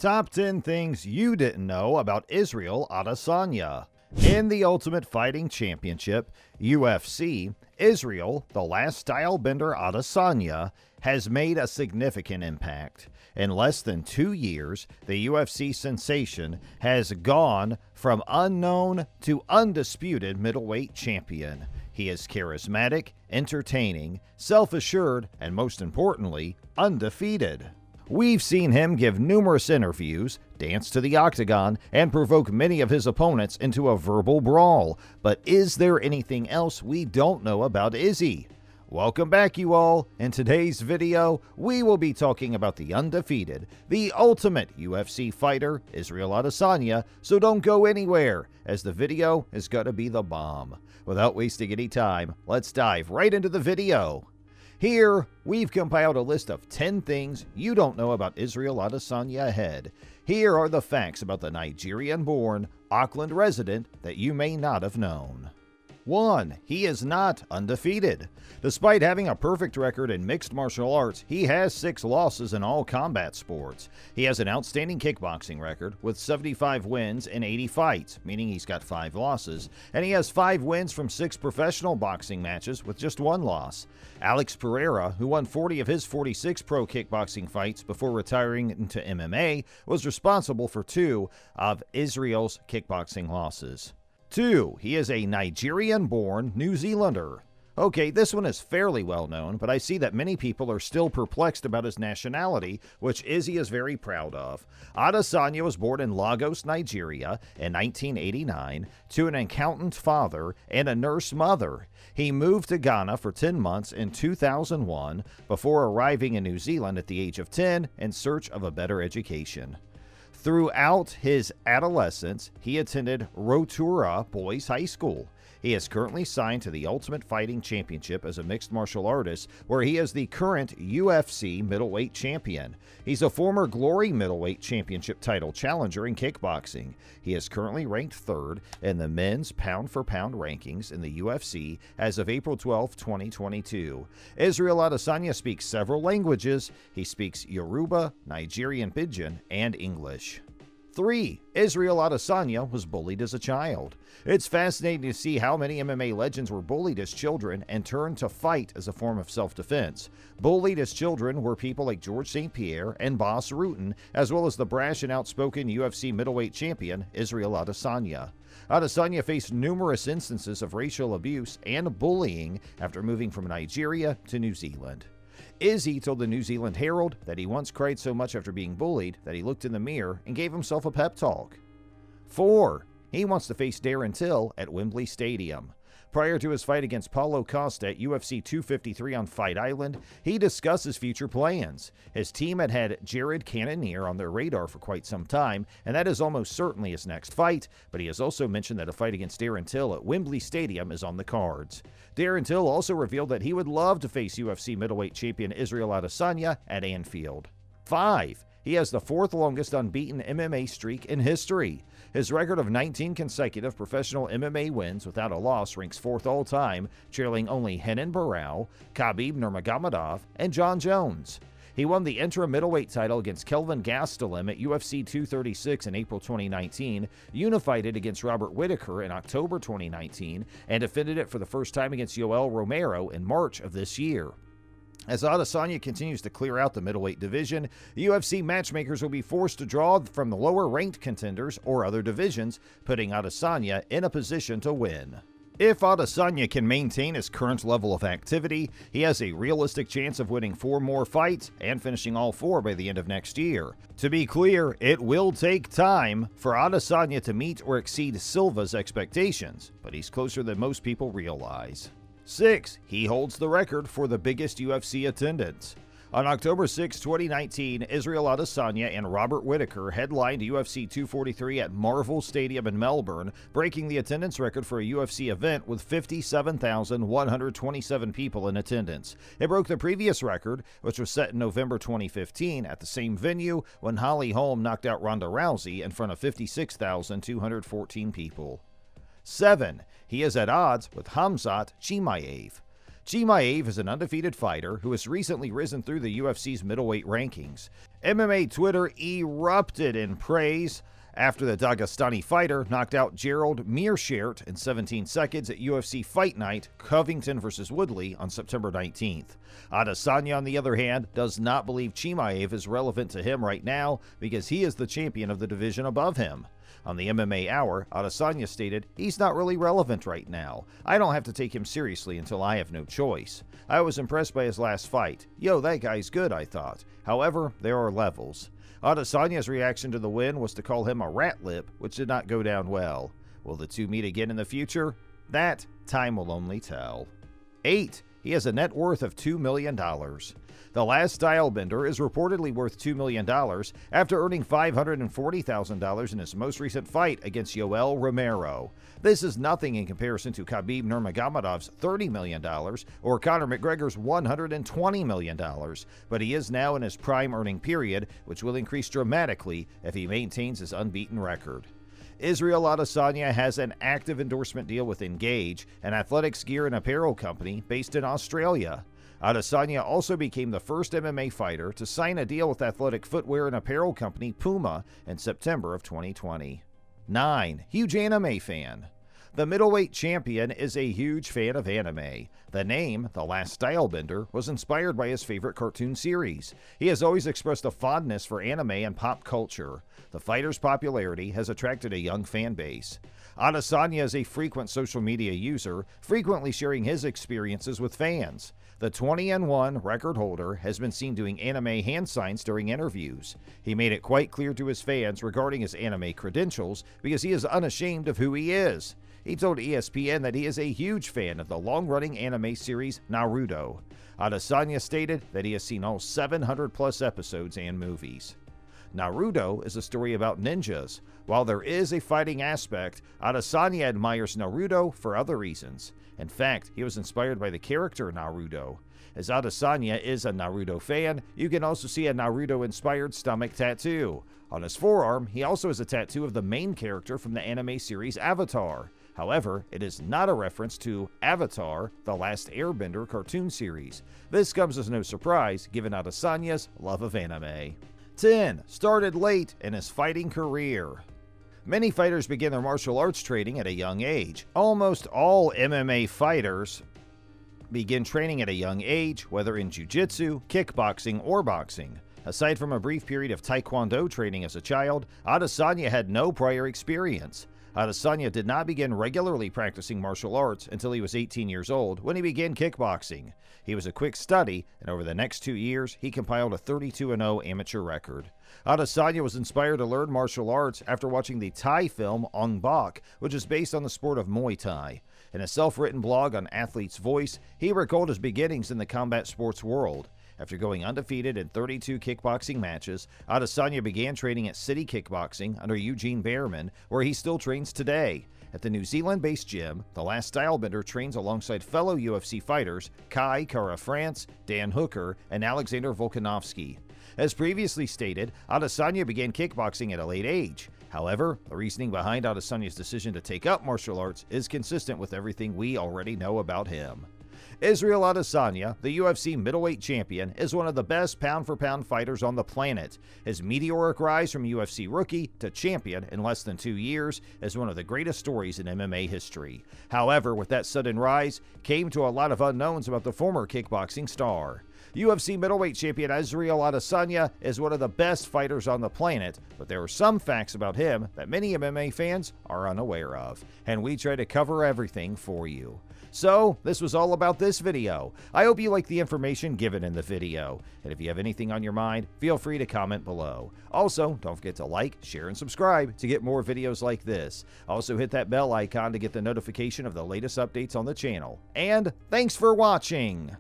Top 10 things you didn't know about ISRAEL Adesanya. In the Ultimate Fighting Championship, UFC, ISRAEL, the Last Stylebender Adesanya, has made a significant impact. In less than 2 years, the UFC sensation has gone from unknown to undisputed middleweight champion. He is charismatic, entertaining, self-assured, and most importantly, undefeated. We've seen him give numerous interviews, dance to the Octagon, and provoke many of his opponents into a verbal brawl. But is there anything else we don't know about Izzy? Welcome back, you all. In today's video, we will be talking about the undefeated, the ultimate UFC fighter, ISRAEL Adesanya, so don't go anywhere, as the video is going to be the bomb. Without wasting any time, let's dive right into the video. Here, we've compiled a list of 10 things you don't know about ISRAEL Adesanya ahead. Here are the facts about the Nigerian-born Auckland resident that you may not have known. 1. He is not undefeated. Despite having a perfect record in mixed martial arts, he has 6 losses in all combat sports. He has an outstanding kickboxing record with 75 wins in 80 fights, meaning he's got 5 losses, and he has 5 wins from 6 professional boxing matches with just 1 loss. Alex Pereira, who won 40 of his 46 pro kickboxing fights before retiring into MMA, was responsible for 2 of ISRAEL's kickboxing losses. 2. He is a Nigerian-born New Zealander. Okay, this one is fairly well known, but I see that many people are still perplexed about his nationality, which Izzy is very proud of. Adesanya was born in Lagos, Nigeria in 1989 to an accountant father and a nurse mother. He moved to Ghana for 10 months in 2001 before arriving in New Zealand at the age of 10 in search of a better education. Throughout his adolescence, he attended Rotorua Boys High School. He is currently signed to the Ultimate Fighting Championship as a mixed martial artist, where he is the current UFC Middleweight Champion. He's a former Glory Middleweight Championship title challenger in kickboxing. He is currently ranked 3rd in the men's pound-for-pound rankings in the UFC as of April 12, 2022. ISRAEL Adesanya speaks several languages. He speaks Yoruba, Nigerian Pidgin, and English. 3. ISRAEL Adesanya was bullied as a child. It's fascinating to see how many MMA legends were bullied as children and turned to fight as a form of self-defense. Bullied as children were people like George St. Pierre and Bas Rutten, as well as the brash and outspoken UFC middleweight champion, ISRAEL Adesanya. Adesanya faced numerous instances of racial abuse and bullying after moving from Nigeria to New Zealand. Izzy told the New Zealand Herald that he once cried so much after being bullied that he looked in the mirror and gave himself a pep talk. 4. He wants to face Darren Till at Wembley Stadium. Prior to his fight against Paulo Costa at UFC 253 on Fight Island, he discussed his future plans. His team had Jared Cannonier on their radar for quite some time, and that is almost certainly his next fight, but he has also mentioned that a fight against Darren Till at Wembley Stadium is on the cards. Darren Till also revealed that he would love to face UFC middleweight champion ISRAEL Adesanya at Anfield. 5. He has the 4th longest unbeaten MMA streak in history. His record of 19 consecutive professional MMA wins without a loss ranks 4th all-time, trailing only Renan Barão, Khabib Nurmagomedov, and John Jones. He won the interim middleweight title against Kelvin Gastelum at UFC 236 in April 2019, unified it against Robert Whittaker in October 2019, and defended it for the first time against Yoel Romero in March of this year. As Adesanya continues to clear out the middleweight division, UFC matchmakers will be forced to draw from the lower-ranked contenders or other divisions, putting Adesanya in a position to win. If Adesanya can maintain his current level of activity, he has a realistic chance of winning 4 more fights and finishing all 4 by the end of next year. To be clear, it will take time for Adesanya to meet or exceed Silva's expectations, but he's closer than most people realize. 6. He holds the record for the biggest UFC attendance. On October 6, 2019, ISRAEL Adesanya and Robert Whittaker headlined UFC 243 at Marvel Stadium in Melbourne, breaking the attendance record for a UFC event with 57,127 people in attendance. It broke the previous record, which was set in November 2015 at the same venue when Holly Holm knocked out Ronda Rousey in front of 56,214 people. 7. He is at odds with Khamzat Chimaev. Chimaev is an undefeated fighter who has recently risen through the UFC's middleweight rankings. MMA Twitter erupted in praise after the Dagestani fighter knocked out Gerald Meerschaert in 17 seconds at UFC Fight Night, Covington vs. Woodley on September 19th. Adesanya, on the other hand, does not believe Chimaev is relevant to him right now because he is the champion of the division above him. On the MMA Hour, Adesanya stated, "He's not really relevant right now. I don't have to take him seriously until I have no choice. I was impressed by his last fight. Yo, that guy's good, I thought. However, there are levels." Adesanya's reaction to the win was to call him a rat lip, which did not go down well. Will the two meet again in the future? That, time will only tell. 8. He has a net worth of $2 million. The Last Stylebender is reportedly worth $2 million after earning $540,000 in his most recent fight against Yoel Romero. This is nothing in comparison to Khabib Nurmagomedov's $30 million or Conor McGregor's $120 million, but he is now in his prime earning period, which will increase dramatically if he maintains his unbeaten record. Israel Adesanya has an active endorsement deal with Engage, an athletics gear and apparel company based in Australia. Adesanya also became the first MMA fighter to sign a deal with athletic footwear and apparel company Puma in September of 2020. 9. Huge anime fan. The Middleweight Champion is a huge fan of anime. The name, The Last Stylebender, was inspired by his favorite cartoon series. He has always expressed a fondness for anime and pop culture. The fighter's popularity has attracted a young fan base. Adesanya is a frequent social media user, frequently sharing his experiences with fans. The 20-1 record holder has been seen doing anime hand signs during interviews. He made it quite clear to his fans regarding his anime credentials because he is unashamed of who he is. He told ESPN that he is a huge fan of the long-running anime series Naruto. Adesanya stated that he has seen all 700-plus episodes and movies. Naruto is a story about ninjas. While there is a fighting aspect, Adesanya admires Naruto for other reasons. In fact, he was inspired by the character Naruto. As Adesanya is a Naruto fan, you can also see a Naruto-inspired stomach tattoo. On his forearm, he also has a tattoo of the main character from the anime series Avatar. However, it is not a reference to Avatar, the Last Airbender cartoon series. This comes as no surprise, given Adesanya's love of anime. 10. Started late in his fighting career. Many fighters begin their martial arts training at a young age. Almost all MMA fighters begin training at a young age, whether in jiu-jitsu, kickboxing, or boxing. Aside from a brief period of taekwondo training as a child, Adesanya had no prior experience. Adesanya did not begin regularly practicing martial arts until he was 18 years old, when he began kickboxing. He was a quick study, and over the next 2 years, he compiled a 32-0 amateur record. Adesanya was inspired to learn martial arts after watching the Thai film Ong Bak, which is based on the sport of Muay Thai. In a self-written blog on Athlete's Voice, he recalled his beginnings in the combat sports world. After going undefeated in 32 kickboxing matches, Adesanya began training at City Kickboxing under Eugene Behrman, where he still trains today. At the New Zealand-based gym, the Last Stylebender trains alongside fellow UFC fighters Kai Kara-France, Dan Hooker, and Alexander Volkanovski. As previously stated, Adesanya began kickboxing at a late age. However, the reasoning behind Adesanya's decision to take up martial arts is consistent with everything we already know about him. Israel Adesanya, the UFC Middleweight Champion, is one of the best pound-for-pound fighters on the planet. His meteoric rise from UFC rookie to champion in less than 2 years is one of the greatest stories in MMA history. However, with that sudden rise came to a lot of unknowns about the former kickboxing star. UFC Middleweight Champion Israel Adesanya is one of the best fighters on the planet, but there are some facts about him that many MMA fans are unaware of, and we try to cover everything for you. So, this was all about this video. I hope you liked the information given in the video. And if you have anything on your mind, feel free to comment below. Also, don't forget to like, share, and subscribe to get more videos like this. Also, hit that bell icon to get the notification of the latest updates on the channel. And thanks for watching!